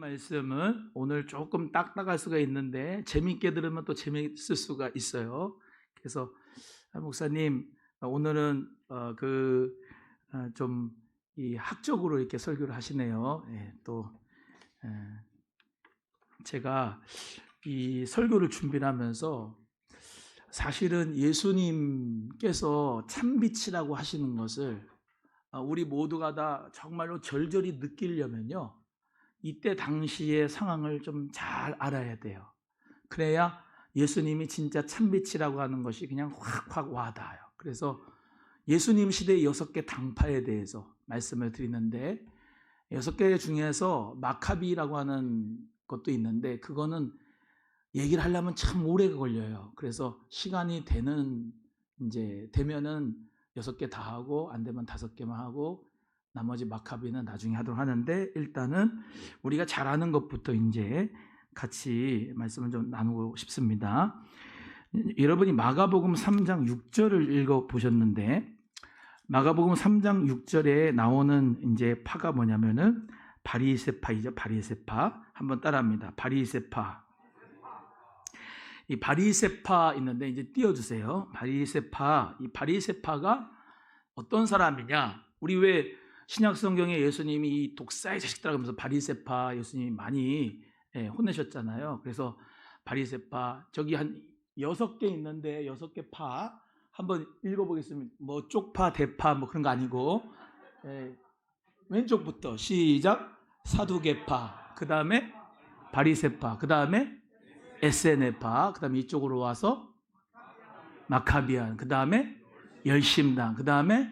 말씀은 오늘 조금 딱딱할 수가 있는데 재미있게 들으면 또 재미있을 수가 있어요. 그래서 목사님 오늘은 좀 이 학적으로 이렇게 설교를 하시네요. 예, 또 제가 이 설교를 준비를 하면서 사실은 예수님께서 참빛이라고 하시는 것을 우리 모두가 다 정말로 절절히 느끼려면요, 이때 당시의 상황을 좀 잘 알아야 돼요. 그래야 예수님이 진짜 참빛이라고 하는 것이 그냥 확확 와닿아요. 그래서 예수님 시대의 6개 당파에 대해서 말씀을 드리는데, 6개 중에서 마카비라고 하는 것도 있는데 그거는 얘기를 하려면 참 오래 걸려요. 그래서 시간이 되면은 6개 다 하고, 안 되면 5개만 하고 나머지 마카비는 나중에 하도록 하는데, 일단은 우리가 잘 아는 것부터 이제 같이 말씀을 좀 나누고 싶습니다. 여러분이 마가복음 3장 6절을 읽어 보셨는데, 마가복음 3장 6절에 나오는 이제 파가 뭐냐면은 바리새파이죠. 바리새파. 한번 따라합니다. 바리새파. 이 바리새파 있는데 이제 띄워주세요. 바리새파. 이 바리새파가 어떤 사람이냐? 우리 왜 신약 성경에 예수님이 이 독사의 자식들 하면서 바리새파 예수님이 많이 혼내셨잖아요. 그래서 바리새파, 저기 한 6개 있는데 6개 파 한번 읽어보겠습니다. 뭐 쪽파, 대파 뭐 그런 거 아니고, 왼쪽부터 시작. 사두개파, 그 다음에 바리새파, 그 다음에 에세네파, 그 다음에 이쪽으로 와서 마카비안, 그 다음에 열심당, 그 다음에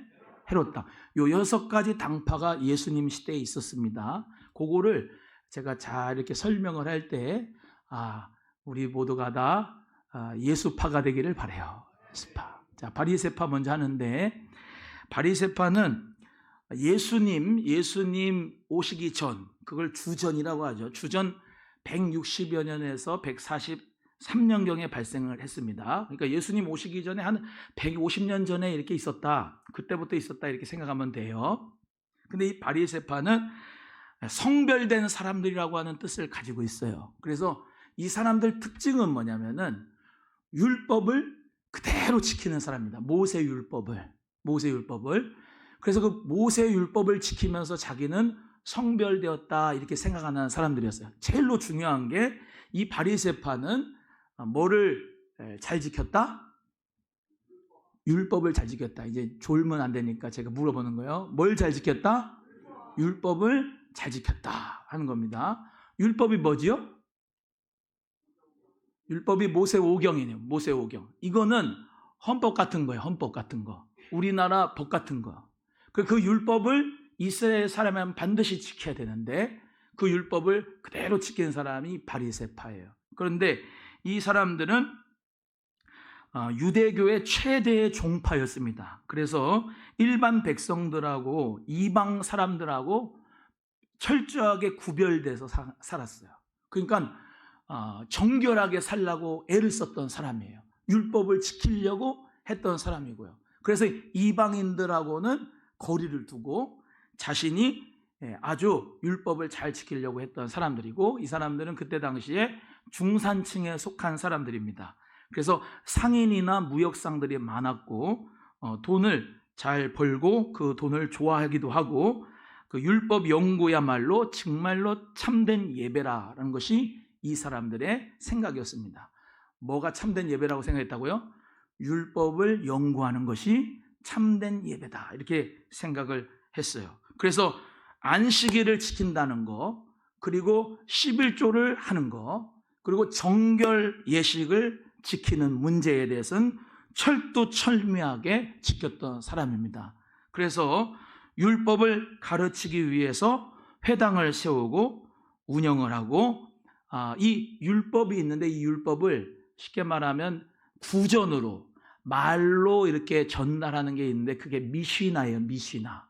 헤롯당. 요 6가지 당파가 예수님 시대에 있었습니다. 그거를 제가 잘 이렇게 설명을 할 때 우리 모두가 다 예수파가 되기를 바라요. 예수파. 자, 바리새파 먼저 하는데, 바리새파는 예수님 오시기 전, 그걸 주전이라고 하죠. 주전 160여 년에서 143년경에 발생을 했습니다. 그러니까 예수님 오시기 전에 한 150년 전에 이렇게 있었다, 그때부터 있었다, 이렇게 생각하면 돼요. 근데 이 바리새파는 성별된 사람들이라고 하는 뜻을 가지고 있어요. 그래서 이 사람들 특징은 뭐냐면은 율법을 그대로 지키는 사람입니다. 모세율법을. 그래서 그 모세율법을 지키면서 자기는 성별되었다, 이렇게 생각하는 사람들이었어요. 제일로 중요한 게, 이 바리새파는 뭐를 잘 지켰다? 율법을 잘 지켰다. 이제 졸면 안 되니까 제가 물어보는 거예요. 뭘 잘 지켰다? 율법을 잘 지켰다 하는 겁니다. 율법이 뭐지요? 율법이 모세오경이네요. 모세오경. 이거는 헌법 같은 거예요. 헌법 같은 거. 우리나라 법 같은 거. 그 율법을 이스라엘 사람은 반드시 지켜야 되는데, 그 율법을 그대로 지키는 사람이 바리새파예요. 그런데 이 사람들은 유대교의 최대의 종파였습니다. 그래서 일반 백성들하고 이방 사람들하고 철저하게 구별돼서 살았어요. 그러니까 정결하게 살라고 애를 썼던 사람이에요. 율법을 지키려고 했던 사람이고요. 그래서 이방인들하고는 거리를 두고 자신이 아주 율법을 잘 지키려고 했던 사람들이고, 이 사람들은 그때 당시에 중산층에 속한 사람들입니다. 그래서 상인이나 무역상들이 많았고, 돈을 잘 벌고 그 돈을 좋아하기도 하고, 그 율법 연구야말로 정말로 참된 예배라는 것이 이 사람들의 생각이었습니다. 뭐가 참된 예배라고 생각했다고요? 율법을 연구하는 것이 참된 예배다, 이렇게 생각을 했어요. 그래서 안식일을 지킨다는 거, 그리고 11조를 하는 거, 그리고 정결 예식을 지키는 문제에 대해서는 철두철미하게 지켰던 사람입니다. 그래서 율법을 가르치기 위해서 회당을 세우고 운영을 하고, 이 율법이 있는데, 이 율법을 쉽게 말하면 구전으로, 말로 이렇게 전달하는 게 있는데, 그게 미시나예요. 미시나.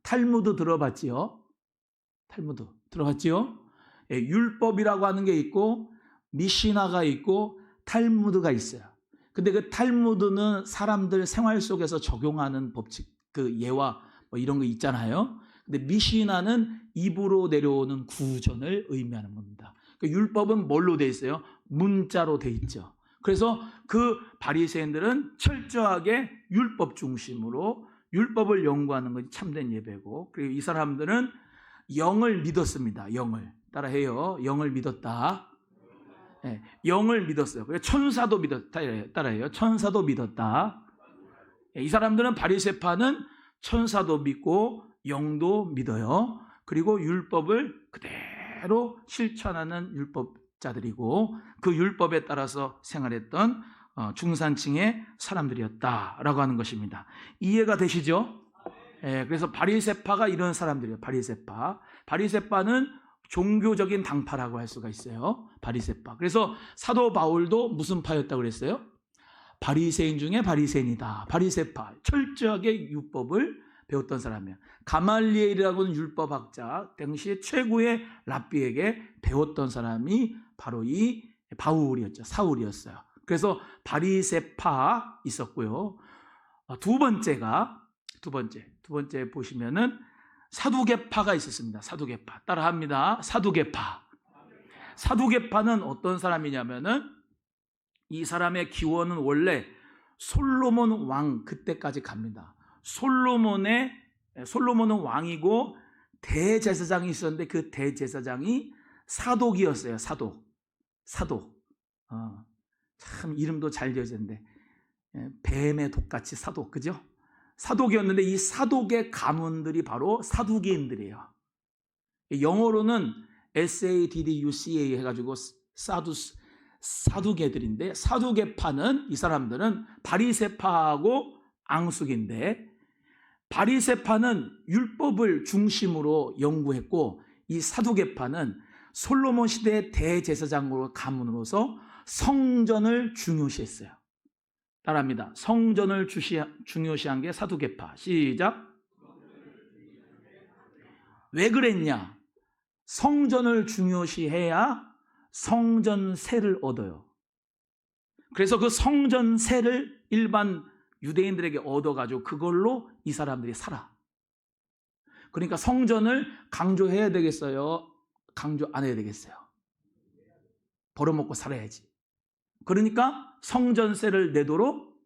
탈무드 들어봤지요? 탈무드 들어봤지요? 율법이라고 하는 게 있고, 미시나가 있고, 탈무드가 있어요. 근데 그 탈무드는 사람들 생활 속에서 적용하는 법칙, 그 예와 뭐 이런 거 있잖아요. 근데 미시나는 입으로 내려오는 구전을 의미하는 겁니다. 그러니까 율법은 뭘로 돼 있어요? 문자로 돼 있죠. 그래서 그 바리새인들은 철저하게 율법 중심으로 율법을 연구하는 것이 참된 예배고, 그리고 이 사람들은 영을 믿었습니다. 영을 따라해요. 영을 믿었다. 네, 영을 믿었어요. 천사도 믿었다. 따라해요. 천사도 믿었다. 네, 이 사람들은 바리새파는 천사도 믿고 영도 믿어요. 그리고 율법을 그대로 실천하는 율법자들이고 그 율법에 따라서 생활했던 중산층의 사람들이었다라고 하는 것입니다. 이해가 되시죠? 예, 그래서 바리새파가 이런 사람들이에요. 바리새파는 종교적인 당파라고 할 수가 있어요. 바리새파. 그래서 사도 바울도 무슨 파였다고 그랬어요? 바리새인 중에 바리새인이다. 바리새파. 철저하게 율법을 배웠던 사람이에요. 가말리엘이라고 하는 율법학자, 당시에 최고의 랍비에게 배웠던 사람이 바로 이 바울이었죠. 사울이었어요. 그래서 바리새파 있었고요. 두 번째 보시면은 사두개파가 있었습니다. 사두개파. 따라합니다. 사두개파는 어떤 사람이냐면은 이 사람의 기원은 원래 솔로몬 왕 그때까지 갑니다. 솔로몬은 왕이고 대제사장이 있었는데 그 대제사장이 사독이었어요. 사독. 참 이름도 잘 지어졌는데 뱀의 독같이 사독, 그죠? 사독이었는데 이 사독의 가문들이 바로 사두개인들이에요. 영어로는 SADDUCA 해가지고 사두개들인데, 사두개파는 이 사람들은 바리새파하고 앙숙인데, 바리새파는 율법을 중심으로 연구했고 이 사두개파는 솔로몬 시대의 대제사장으로 가문으로서 성전을 중요시했어요. 따라합니다. 성전을 중요시한 게 사두개파. 시작. 왜 그랬냐? 성전을 중요시해야 성전세를 얻어요. 그래서 그 성전세를 일반 유대인들에게 얻어가지고 그걸로 이 사람들이 살아. 그러니까 성전을 강조해야 되겠어요? 강조 안 해야 되겠어요? 벌어먹고 살아야지. 그러니까 성전세를 내도록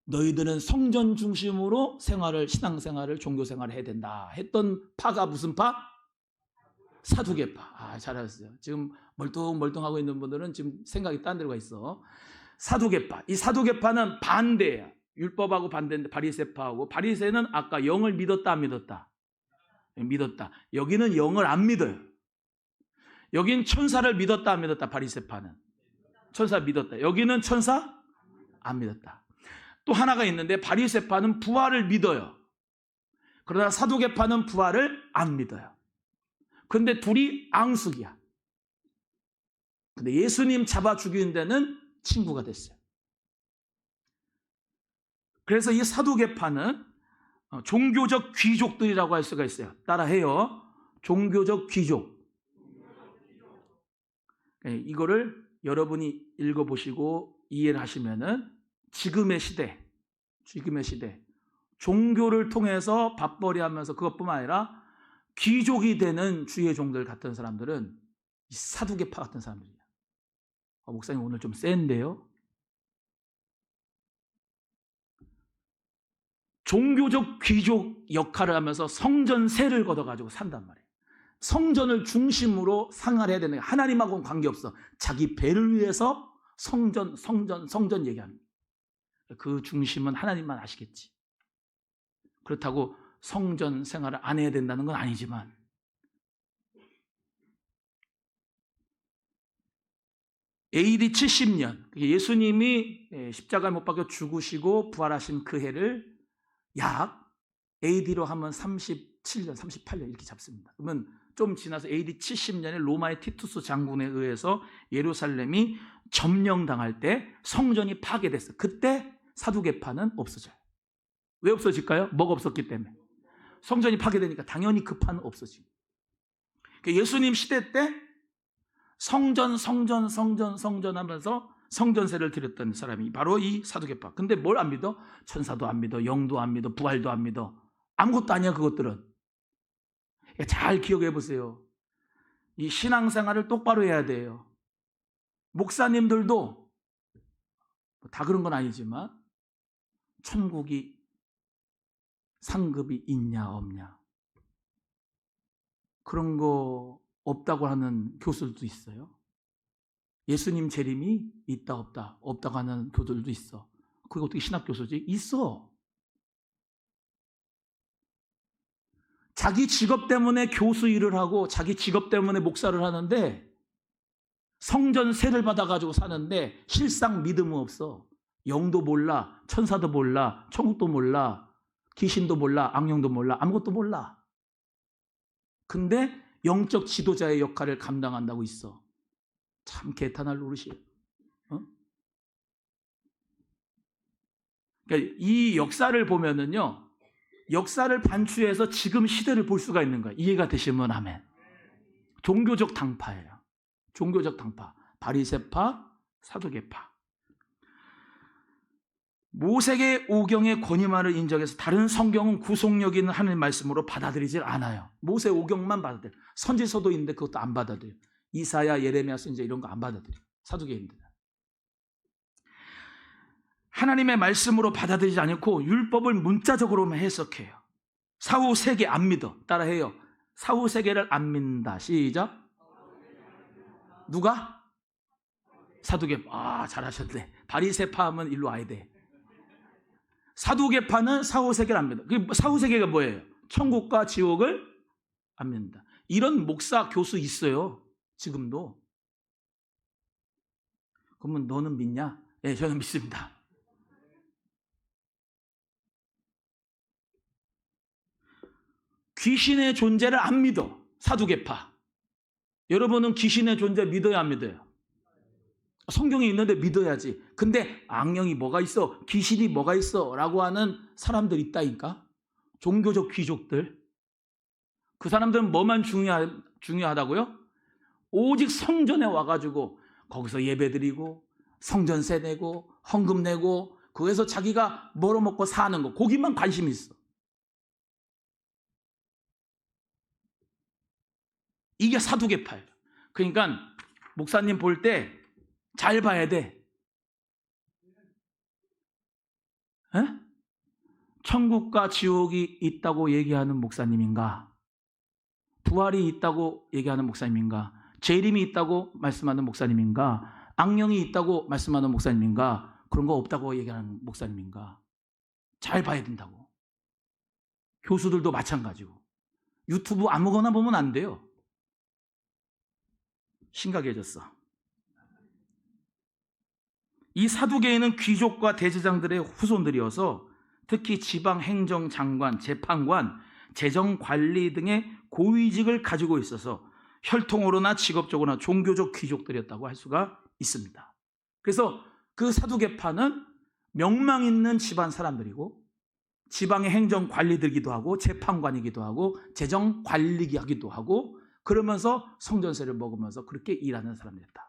너희들은 성전 중심으로 신앙생활을, 종교생활을 해야 된다 했던 파가 무슨 파? 사두개파. 잘하셨어요. 지금 멀뚱멀뚱하고 있는 분들은 지금 생각이 딴 데로 가 있어. 사두개파. 이 사두개파는 반대야. 율법하고 반대인데 바리새파하고, 바리새는 아까 영을 믿었다 안 믿었다? 믿었다. 여기는 영을 안 믿어요. 여긴 천사를 믿었다 안 믿었다? 바리새파는 천사 믿었다. 여기는 천사 안 믿었다. 또 하나가 있는데 바리새파는 부활을 믿어요. 그러나 사두개파는 부활을 안 믿어요. 그런데 둘이 앙숙이야. 근데 예수님 잡아 죽이는 데는 친구가 됐어요. 그래서 이 사두개파는 종교적 귀족들이라고 할 수가 있어요. 따라해요. 종교적 귀족. 이거를 여러분이 읽어보시고 이해를 하시면은 지금의 시대 종교를 통해서 밥벌이 하면서 그것뿐만 아니라 귀족이 되는 주의 종들 같은 사람들은 이 사두개파 같은 사람들이에요. 목사님 오늘 좀 센데요. 종교적 귀족 역할을 하면서 성전세를 걷어가지고 산단 말이에요. 성전을 중심으로 생활해야 되는, 하나님하고는 관계없어. 자기 배를 위해서 성전 얘기하는 거예요. 그 중심은 하나님만 아시겠지. 그렇다고 성전 생활을 안 해야 된다는 건 아니지만, AD 70년 예수님이 십자가에 못 박혀 죽으시고 부활하신 그 해를 약 AD로 하면 37년, 38년 이렇게 잡습니다. 그러면 좀 지나서 AD 70년에 로마의 티투스 장군에 의해서 예루살렘이 점령당할 때 성전이 파괴됐어요. 그때 사두개파는 없어져요. 왜 없어질까요? 뭐가 없었기 때문에. 성전이 파괴되니까 당연히 그 파는 없어지고. 예수님 시대 때 성전 하면서 성전세를 드렸던 사람이 바로 이 사두개파. 근데 뭘 안 믿어? 천사도 안 믿어, 영도 안 믿어, 부활도 안 믿어. 아무것도 아니야 그것들은. 잘 기억해 보세요. 이 신앙생활을 똑바로 해야 돼요. 목사님들도 다 그런 건 아니지만 천국이 상급이 있냐 없냐 그런 거 없다고 하는 교수들도 있어요. 예수님 재림이 있다 없다 없다고 하는 교들도 있어. 그게 어떻게 신학 교수지? 있어. 자기 직업 때문에 교수 일을 하고 자기 직업 때문에 목사를 하는데 성전 세를 받아가지고 사는데 실상 믿음은 없어. 영도 몰라, 천사도 몰라, 천국도 몰라, 귀신도 몰라, 악령도 몰라, 아무것도 몰라. 근데 영적 지도자의 역할을 감당한다고 있어. 참 개탄할 노릇이에요. 어? 그러니까 이 역사를 보면은요, 역사를 반추해서 지금 시대를 볼 수가 있는 거예요. 이해가 되시면 아멘. 종교적 당파예요. 종교적 당파. 바리새파, 사두개파. 모세계 오경의 권위만을 인정해서 다른 성경은 구속력 있는 하나님 말씀으로 받아들이질 않아요. 모세 오경만 받아들여요. 선지서도인데 그것도 안 받아들여요. 이사야, 예레미야, 선지자 이런 거 안 받아들여요. 사두개인들. 하나님의 말씀으로 받아들이지 않고 율법을 문자적으로만 해석해요. 사후세계 안 믿어. 따라해요. 사후세계를 안 믿는다. 시작. 누가? 사두개파. 잘하셨네. 바리새파 하면 일로 와야 돼. 사두개파는 사후세계를 안 믿는다. 사후세계가 뭐예요? 천국과 지옥을 안 믿는다. 이런 목사, 교수 있어요. 지금도. 그러면 너는 믿냐? 네, 저는 믿습니다. 귀신의 존재를 안 믿어. 사두개파. 여러분은 귀신의 존재 믿어요, 안 믿어요? 성경에 있는데 믿어야지. 근데 악령이 뭐가 있어? 귀신이 뭐가 있어? 라고 하는 사람들 있다니까. 종교적 귀족들. 그 사람들은 뭐만 중요하다고요? 오직 성전에 와가지고 거기서 예배드리고 성전세 내고 헌금 내고 거기서 자기가 벌어먹고 사는 거, 거기만 관심이 있어. 이게 사두개파예요. 그러니까 목사님 볼 때 잘 봐야 돼. 에? 천국과 지옥이 있다고 얘기하는 목사님인가? 부활이 있다고 얘기하는 목사님인가? 재림이 있다고 말씀하는 목사님인가? 악령이 있다고 말씀하는 목사님인가? 그런 거 없다고 얘기하는 목사님인가? 잘 봐야 된다고. 교수들도 마찬가지고. 유튜브 아무거나 보면 안 돼요. 심각해졌어. 이 사두개인은 귀족과 대제장들의 후손들이어서 특히 지방 행정장관, 재판관, 재정관리 등의 고위직을 가지고 있어서 혈통으로나 직업적으로나 종교적 귀족들이었다고 할 수가 있습니다. 그래서 그 사두개파는 명망 있는 집안 사람들이고 지방의 행정관리들이기도 하고 재판관이기도 하고 재정관리하기도 하고 그러면서 성전세를 먹으면서 그렇게 일하는 사람들이었다.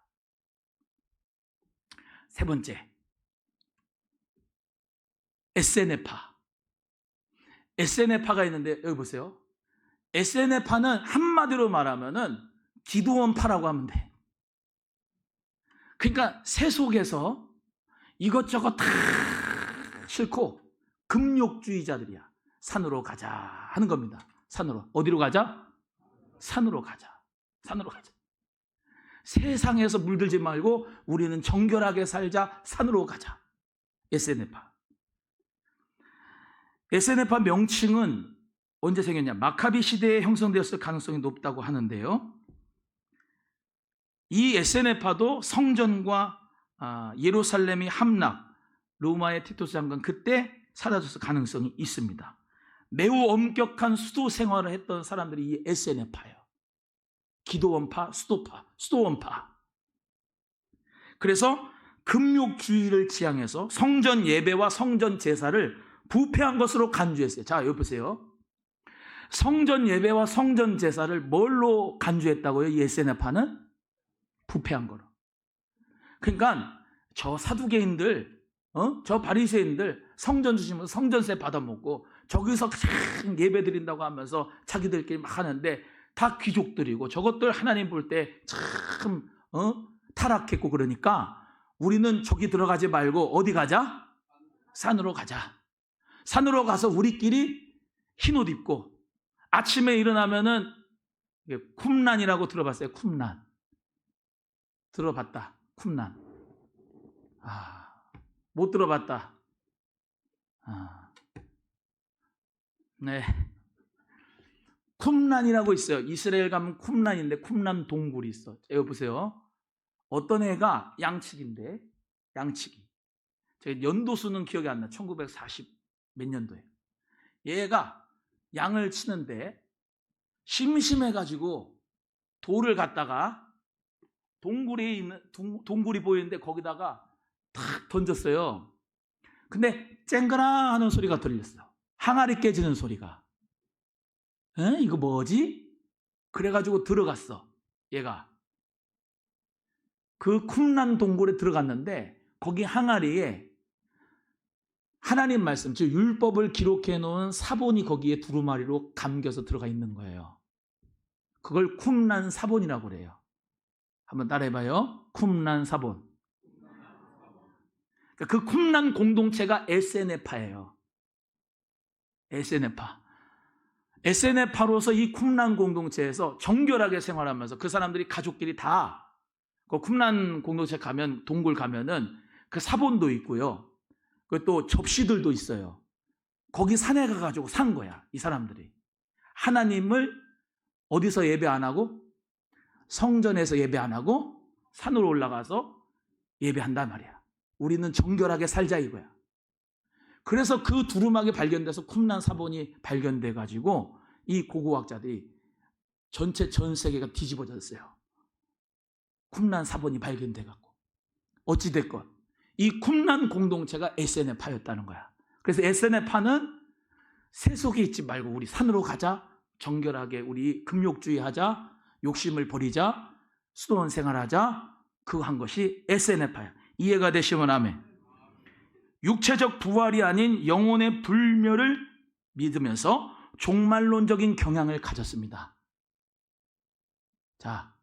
세 번째, 에세네파. 에세네파가 있는데 여기 보세요. 에세네파는 한마디로 말하면은 기도원파라고 하면 돼. 그러니까 세속에서 이것저것 다 싫고 금욕주의자들이야. 산으로 가자 하는 겁니다. 산으로. 어디로 가자? 산으로 가자. 산으로 가자. 세상에서 물들지 말고 우리는 정결하게 살자. 산으로 가자. 에세네파. 에세네파 명칭은 언제 생겼냐? 마카비 시대에 형성되었을 가능성이 높다고 하는데요. 이 에세네파도 성전과 예루살렘이 함락, 로마의 티투스 장군 그때 사라졌을 가능성이 있습니다. 매우 엄격한 수도 생활을 했던 사람들이 이 에세네파예요. 기도원파, 수도원파. 그래서 금욕주의를 지향해서 성전 예배와 성전 제사를 부패한 것으로 간주했어요. 자, 여기 보세요. 성전 예배와 성전 제사를 뭘로 간주했다고요? 이 에세네파는? 부패한 거로. 그러니까 저 사두개인들, 저 바리새인들 성전 주시면서 성전세 받아먹고 저기서 예배 드린다고 하면서 자기들끼리 막 하는데 다 귀족들이고 저것들 하나님 볼 때 참 타락했고 그러니까 우리는 저기 들어가지 말고 어디 가자? 산으로 가자. 산으로 가서 우리끼리 흰옷 입고 아침에 일어나면은 쿰란이라고 들어봤어요? 쿰란. 들어봤다. 쿰란. 못 들어봤다. 네. 쿰란이라고 있어요. 이스라엘 가면 쿰란인데 쿰란 동굴이 있어. 여기 보세요. 어떤 애가 양치기인데 양치기. 제가 연도수는 기억이 안 나. 1940 몇 년도에. 얘가 양을 치는데 심심해가지고 돌을 갖다가 동굴이 보이는데 거기다가 탁 던졌어요. 근데 쨍그라 하는 소리가 들렸어요. 항아리 깨지는 소리가. 이거 뭐지? 그래가지고 들어갔어. 얘가. 그 쿰란 동굴에 들어갔는데 거기 항아리에 하나님 말씀, 즉 율법을 기록해 놓은 사본이 거기에 두루마리로 감겨서 들어가 있는 거예요. 그걸 쿰란 사본이라고 그래요. 한번 따라해봐요. 쿰란 사본. 그 쿰란 공동체가 에세네파예요. 에세네파. 에세네파로서 이 쿰란 공동체에서 정결하게 생활하면서 그 사람들이 가족끼리 다 그 쿰란 공동체 가면 동굴 가면은 그 사본도 있고요. 그 또 접시들도 있어요. 거기 산에 가가지고 산 거야. 이 사람들이. 하나님을 어디서 예배 안 하고? 성전에서 예배 안 하고 산으로 올라가서 예배한단 말이야. 우리는 정결하게 살자 이거야. 그래서 그 두루마기 발견돼서 쿰란 사본이 발견돼가지고 이 고고학자들이 전 세계가 뒤집어졌어요. 쿰란 사본이 발견돼갖고. 어찌됐건 이 쿰란 공동체가 에세네파였다는 거야. 그래서 에세네파는 세속에 있지 말고 우리 산으로 가자. 정결하게 우리 금욕주의 하자. 욕심을 버리자. 수도원 생활하자. 그거 한 것이 에세네파야. 이해가 되시면 아멘. 육체적 부활이 아닌 영혼의 불멸을 믿으면서 종말론적인 경향을 가졌습니다. 자,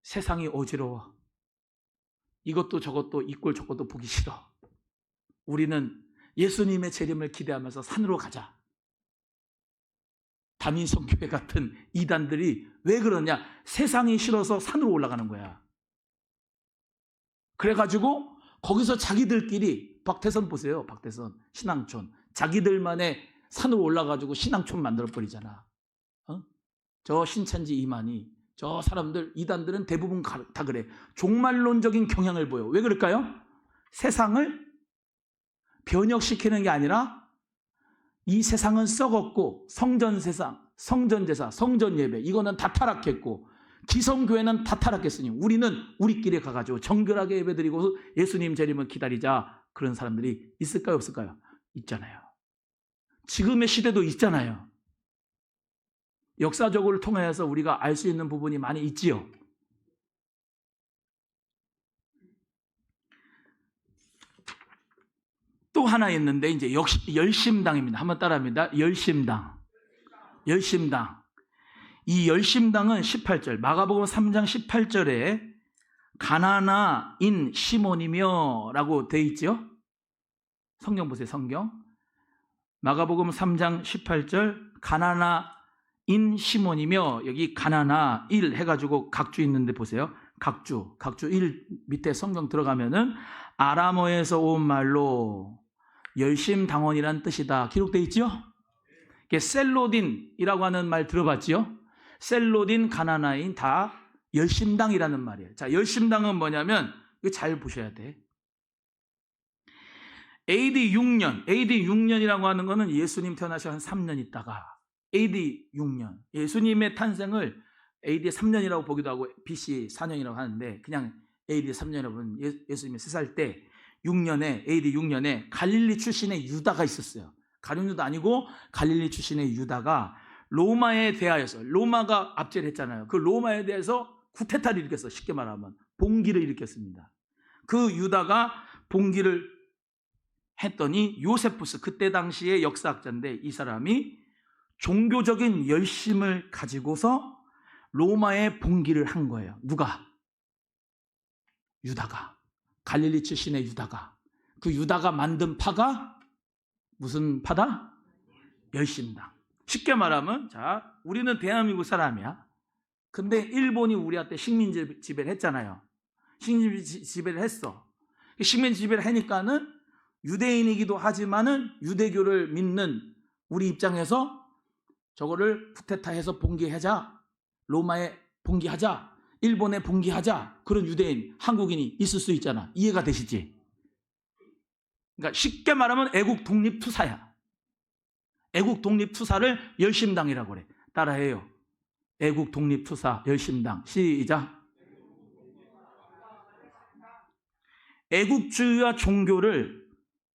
세상이 어지러워. 이것도 저것도 이꼴 저것도 보기 싫어. 우리는 예수님의 재림을 기대하면서 산으로 가자. 다민성교회 같은 이단들이 왜 그러냐? 세상이 싫어서 산으로 올라가는 거야. 그래가지고 거기서 자기들끼리 박태선 보세요. 박태선 신앙촌. 자기들만의 산으로 올라가지고 신앙촌 만들어버리잖아. 저 신천지 이만희. 저 사람들 이단들은 대부분 다 그래. 종말론적인 경향을 보여. 왜 그럴까요? 세상을 변혁시키는 게 아니라 이 세상은 썩었고 성전세상, 성전제사, 성전예배 이거는 다 타락했고 기성교회는 다 타락했으니 우리는 우리끼리 가가지고 정결하게 예배드리고 예수님 재림을 기다리자. 그런 사람들이 있을까요? 없을까요? 있잖아요. 지금의 시대도 있잖아요. 역사적으로 통해서 우리가 알 수 있는 부분이 많이 있지요. 또 하나 있는데 이제 역시 열심당입니다. 한번 따라합니다. 열심당. 열심당. 이 열심당은 18절 마가복음 3장 18절에 가나나인 시몬이며 라고 돼 있죠. 성경 보세요. 성경 마가복음 3장 18절 가나나인 시몬이며 여기 가나나 1 해가지고 각주 있는데 보세요. 각주 1 밑에 성경 들어가면은 아람어에서 온 말로 열심당원이란 뜻이다 기록되어 있죠. 셀로딘이라고 하는 말 들어봤죠. 셀로딘, 가나나인 다 열심당이라는 말이에요. 자, 열심당은 뭐냐면 이거 잘 보셔야 돼. AD 6년이라고 하는 거는 예수님 태어나셔 한 3년 있다가 AD 6년, 예수님의 탄생을 AD 3년이라고 보기도 하고 BC 4년이라고 하는데 그냥 AD 3년이라고 보면 예수님이 3살 때 6년에 AD 6년에 갈릴리 출신의 유다가 있었어요. 가룟 유다 아니고 갈릴리 출신의 유다가 로마에 대하여서 로마가 압제를 했잖아요. 그 로마에 대해서 쿠데타를 일으켰어. 쉽게 말하면 봉기를 일으켰습니다. 그 유다가 봉기를 했더니 요세푸스, 그때 당시의 역사학자인데 이 사람이 종교적인 열심을 가지고서 로마에 봉기를 한 거예요. 누가? 유다가. 갈릴리 출신의 유다가. 그 유다가 만든 파가 무슨 파다? 열심당. 쉽게 말하면, 자, 우리는 대한민국 사람이야. 근데 일본이 우리한테 식민 지배를 했잖아요. 식민 지배를 했어. 식민 지배를 하니까는 유대인이기도 하지만은 유대교를 믿는 우리 입장에서 저거를 쿠데타해서 봉기하자, 로마에 봉기하자, 일본에 봉기하자, 그런 유대인, 한국인이 있을 수 있잖아. 이해가 되시지? 그러니까 쉽게 말하면 애국 독립 투사야. 애국 독립 투사를 열심당이라고 그래. 따라해요. 애국 독립 투사 열심당. 시작. 애국주의와 종교를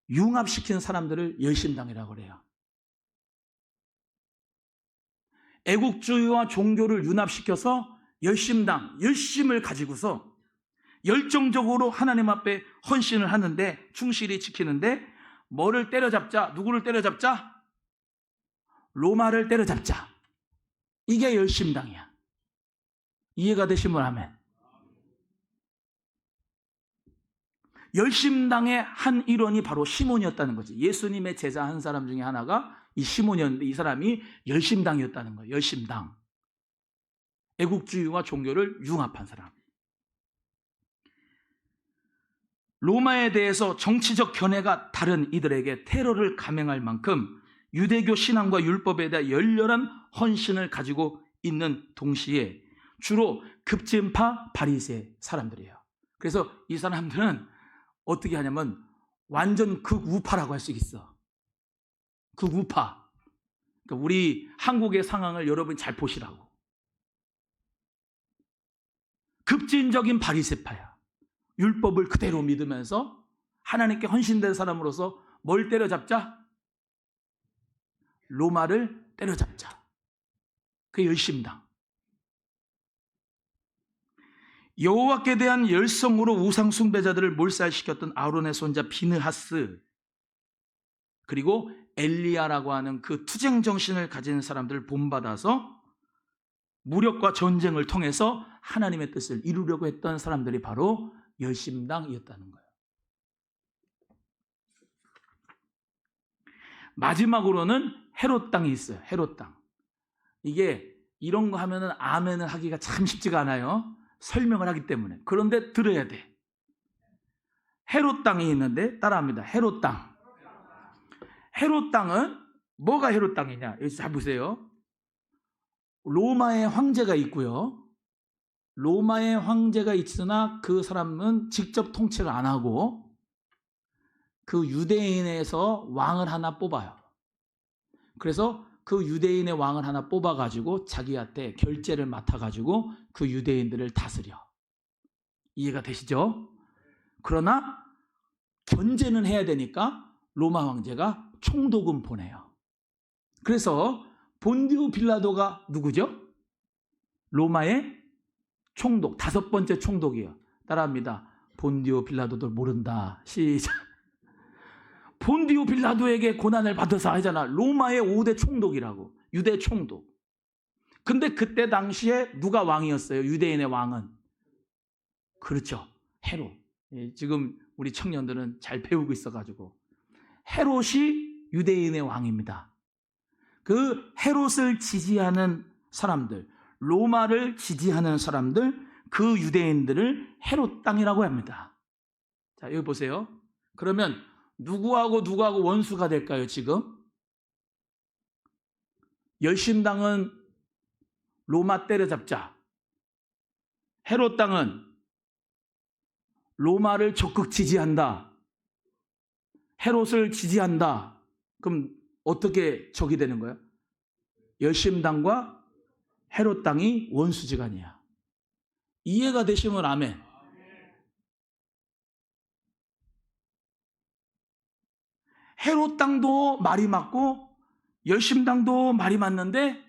융합시킨 사람들을 열심당이라고 그래요. 애국주의와 종교를 융합시켜서 열심당, 열심을 가지고서 열정적으로 하나님 앞에 헌신을 하는데, 충실히 지키는데, 뭐를 때려잡자? 누구를 때려잡자? 로마를 때려잡자. 이게 열심당이야. 이해가 되시면 아멘. 열심당의 한 일원이 바로 시몬이었다는 거지. 예수님의 제자 한 사람 중에 하나가 이 시몬이었는데, 이 사람이 열심당이었다는 거예요. 열심당. 애국주의와 종교를 융합한 사람. 로마에 대해서 정치적 견해가 다른 이들에게 테러를 감행할 만큼 유대교 신앙과 율법에 대한 열렬한 헌신을 가지고 있는 동시에 주로 급진파 바리새 사람들이에요. 그래서 이 사람들은 어떻게 하냐면 완전 극우파라고 할 수 있어. 극우파. 그러니까 우리 한국의 상황을 여러분 잘 보시라고. 급진적인 바리새파야. 율법을 그대로 믿으면서 하나님께 헌신된 사람으로서 뭘 때려잡자? 로마를 때려잡자. 그게 열심당. 여호와께 대한 열성으로 우상 숭배자들을 몰살시켰던 아론의 손자 비느하스, 그리고 엘리야라고 하는 그 투쟁 정신을 가진 사람들을 본받아서 무력과 전쟁을 통해서 하나님의 뜻을 이루려고 했던 사람들이 바로 열심당이었다는 거예요. 마지막으로는 헤롯 땅이 있어요. 헤롯 땅. 이게 이런 거 하면은 아멘을 하기가 참 쉽지가 않아요. 설명을 하기 때문에. 그런데 들어야 돼. 헤롯 땅이 있는데 따라합니다. 헤롯 땅. 헤롯 땅은 뭐가 헤롯 땅이냐? 여기 잘 보세요. 로마의 황제가 있고요. 로마의 황제가 있으나 그 사람은 직접 통치를 안 하고 그 유대인에서 왕을 하나 뽑아요. 그래서 그 유대인의 왕을 하나 뽑아가지고 자기한테 결제를 맡아가지고 그 유대인들을 다스려. 이해가 되시죠? 그러나 견제는 해야 되니까 로마 황제가 총독은 보내요. 그래서 본디오 빌라도가 누구죠? 로마의 총독, 5번째 총독이에요. 따라합니다. 본디오 빌라도도 모른다. 시작. 본디오 빌라도에게 고난을 받아서 하잖아. 로마의 5대 총독이라고. 유대 총독. 근데 그때 당시에 누가 왕이었어요? 유대인의 왕은. 그렇죠. 헤롯. 지금 우리 청년들은 잘 배우고 있어가지고. 헤롯이 유대인의 왕입니다. 그 헤롯을 지지하는 사람들, 로마를 지지하는 사람들, 그 유대인들을 헤롯 땅이라고 합니다. 자, 여기 보세요. 그러면 누구하고 원수가 될까요, 지금? 열심당은 로마 때려잡자. 헤롯 땅은 로마를 적극 지지한다. 헤롯을 지지한다. 그럼 어떻게 적이 되는 거야? 열심당과 헤롯 땅이 원수지간이야. 이해가 되시면 아멘. 헤롯 땅도 말이 맞고 열심당도 말이 맞는데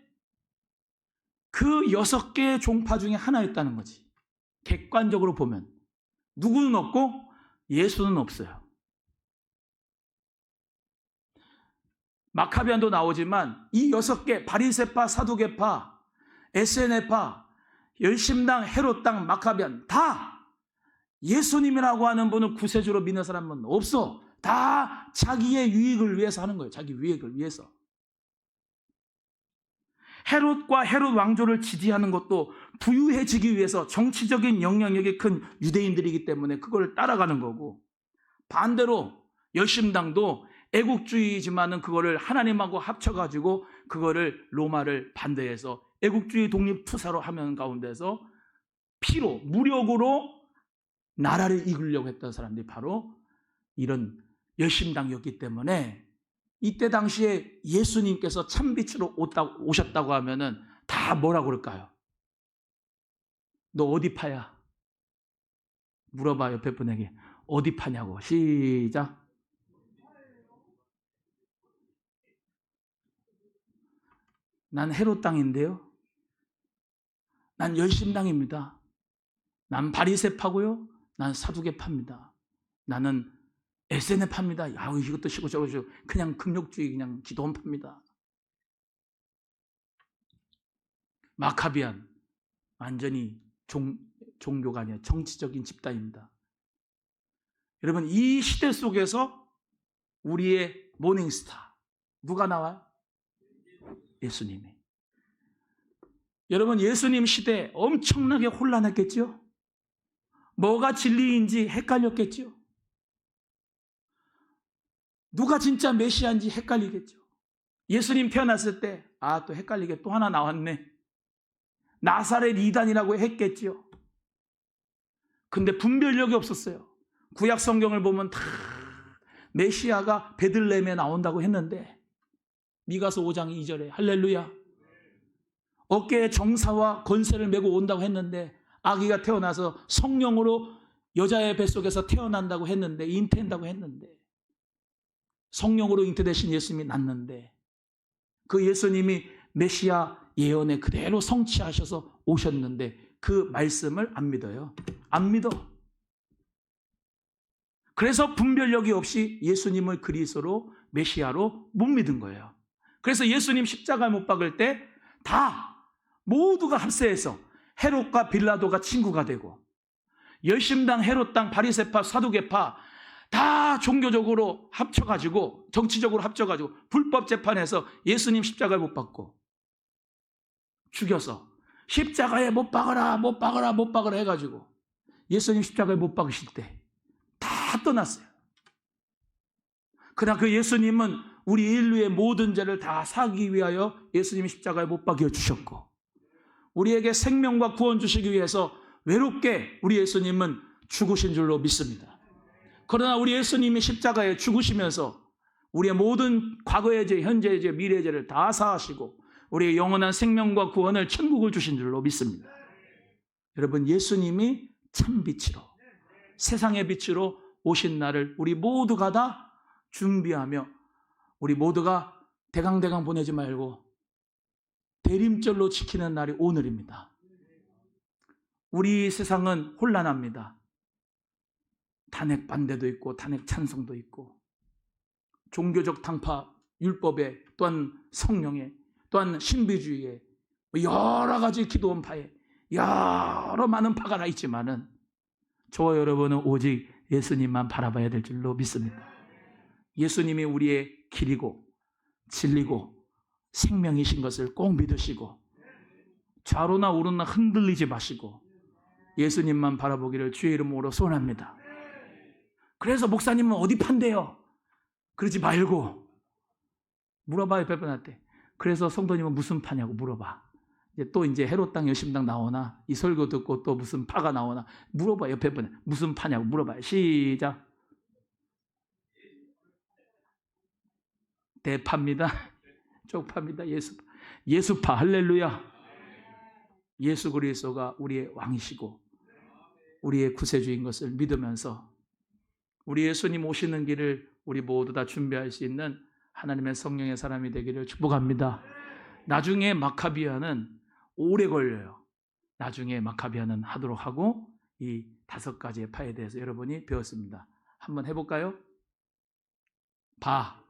그 6개의 종파 중에 하나였다는 거지. 객관적으로 보면 누구는 없고 예수는 없어요. 마카비안도 나오지만 이 6개 바리새파, 사두개파, 에세네파, 열심당, 헤롯당, 마카비안 다 예수님이라고 하는 분을 구세주로 믿는 사람은 없어. 다 자기의 유익을 위해서 하는 거예요. 자기 유익을 위해서. 헤롯과 헤롯 왕조를 지지하는 것도 부유해지기 위해서 정치적인 영향력이 큰 유대인들이기 때문에 그걸 따라가는 거고, 반대로 열심당도 애국주의지만은 그거를 하나님하고 합쳐가지고 그거를 로마를 반대해서 애국주의 독립 투사로 하면 가운데서 피로 무력으로 나라를 이끌려고 했던 사람들이 바로 이런 열심당이었기 때문에 이때 당시에 예수님께서 참빛으로 오셨다고 하면은 다 뭐라고 그럴까요? 너 어디 파야? 물어봐, 옆에 분에게. 어디 파냐고. 시작. 난 헤롯 땅인데요. 난 열심당입니다. 난 바리새파고요. 난 사두개파입니다. 나는 에세네파입니다. 야, 이것도 시고 저것도 시고 그냥 금욕주의 그냥 기도원파입니다. 마카비안 완전히 종교가 아니라 정치적인 집단입니다. 여러분, 이 시대 속에서 우리의 모닝스타 누가 나와요? 예수님이. 여러분, 예수님 시대 엄청나게 혼란했겠죠? 뭐가 진리인지 헷갈렸겠죠? 누가 진짜 메시아인지 헷갈리겠죠? 예수님 태어났을 때 또 헷갈리게 또 하나 나왔네. 나사렛 이단이라고 했겠죠. 근데 분별력이 없었어요. 구약 성경을 보면 다 메시아가 베들레헴에 나온다고 했는데 미가서 5장 2절에 할렐루야. 어깨에 정사와 권세를 메고 온다고 했는데 아기가 태어나서 성령으로 여자의 뱃속에서 태어난다고 했는데 잉태한다고 했는데 성령으로 잉태되신 예수님이 낳는데 그 예수님이 메시아 예언에 그대로 성취하셔서 오셨는데 그 말씀을 안 믿어요. 안 믿어. 그래서 분별력이 없이 예수님을 그리스도로 메시아로 못 믿은 거예요. 그래서 예수님 십자가에 못 박을 때 다 모두가 합세해서 헤롯과 빌라도가 친구가 되고 열심당, 헤롯당, 바리새파, 사두개파 다 종교적으로 합쳐가지고 정치적으로 합쳐가지고 불법 재판에서 예수님 십자가에 못 박고 죽여서 십자가에 못 박아라 못 박아라 못 박아라 해가지고 예수님 십자가에 못 박으실 때 다 떠났어요. 그러나 그 예수님은 우리 인류의 모든 죄를 다 사기 위하여 예수님이 십자가에 못 박여 주셨고 우리에게 생명과 구원 주시기 위해서 외롭게 우리 예수님은 죽으신 줄로 믿습니다. 그러나 우리 예수님이 십자가에 죽으시면서 우리의 모든 과거의 죄, 현재의 죄, 미래의 죄를 다 사하시고 우리의 영원한 생명과 구원을 천국을 주신 줄로 믿습니다. 여러분, 예수님이 참빛으로 세상의 빛으로 오신 날을 우리 모두가 다 준비하며 우리 모두가 대강대강 보내지 말고 대림절로 지키는 날이 오늘입니다. 우리 세상은 혼란합니다. 탄핵 반대도 있고 탄핵 찬성도 있고 종교적 당파, 율법에 또한 성령에 또한 신비주의에 여러 가지 기도원파에 여러 많은 파가 나 있지만은 저와 여러분은 오직 예수님만 바라봐야 될 줄로 믿습니다. 예수님이 우리의 길이고 진리고 생명이신 것을 꼭 믿으시고 좌로나 우로나 흔들리지 마시고 예수님만 바라보기를 주의 이름으로 소원합니다. 그래서 목사님은 어디 판대요? 그러지 말고 물어봐요. 배분한테. 그래서 성도님은 무슨 파냐고 물어봐. 이제 헤롯당 열심당 나오나 이 설교 듣고 또 무슨 파가 나오나 물어봐. 옆에 분에 무슨 파냐고 물어봐요. 시작. 대파입니다. 쪽파입니다. 예수파. 할렐루야. 예수 그리스도가 우리의 왕이시고 우리의 구세주인 것을 믿으면서 우리 예수님 오시는 길을 우리 모두 다 준비할 수 있는 하나님의 성령의 사람이 되기를 축복합니다. 나중에 마카비아는 오래 걸려요. 나중에 마카비아는 하도록 하고 이 5가지의 파에 대해서 여러분이 배웠습니다. 한번 해볼까요? 바,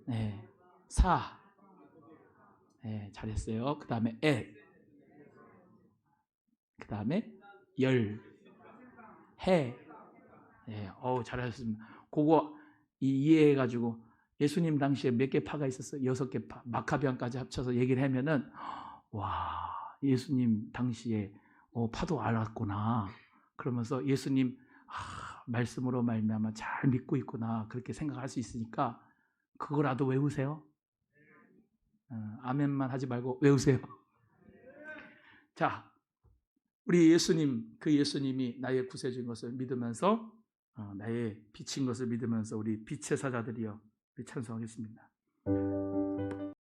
네. 사. 네, 잘했어요. 그 다음에 에. 그 다음에 열. 해. 네, 잘하셨습니다. 그거 이해해가지고 예수님 당시에 몇 개 파가 있었어요? 6개 파. 마카비안까지 합쳐서 얘기를 하면은 와, 예수님 당시에 파도 알았구나. 그러면서 예수님 말씀으로 말미암아 잘 믿고 있구나. 그렇게 생각할 수 있으니까 그거라도 외우세요. 아멘만 하지 말고 외우세요. 자, 우리 예수님, 그 예수님이 나의 구세주인 것을 믿으면서 나의 빛인 것을 믿으면서 우리 빛의 사자들이여 찬송하겠습니다.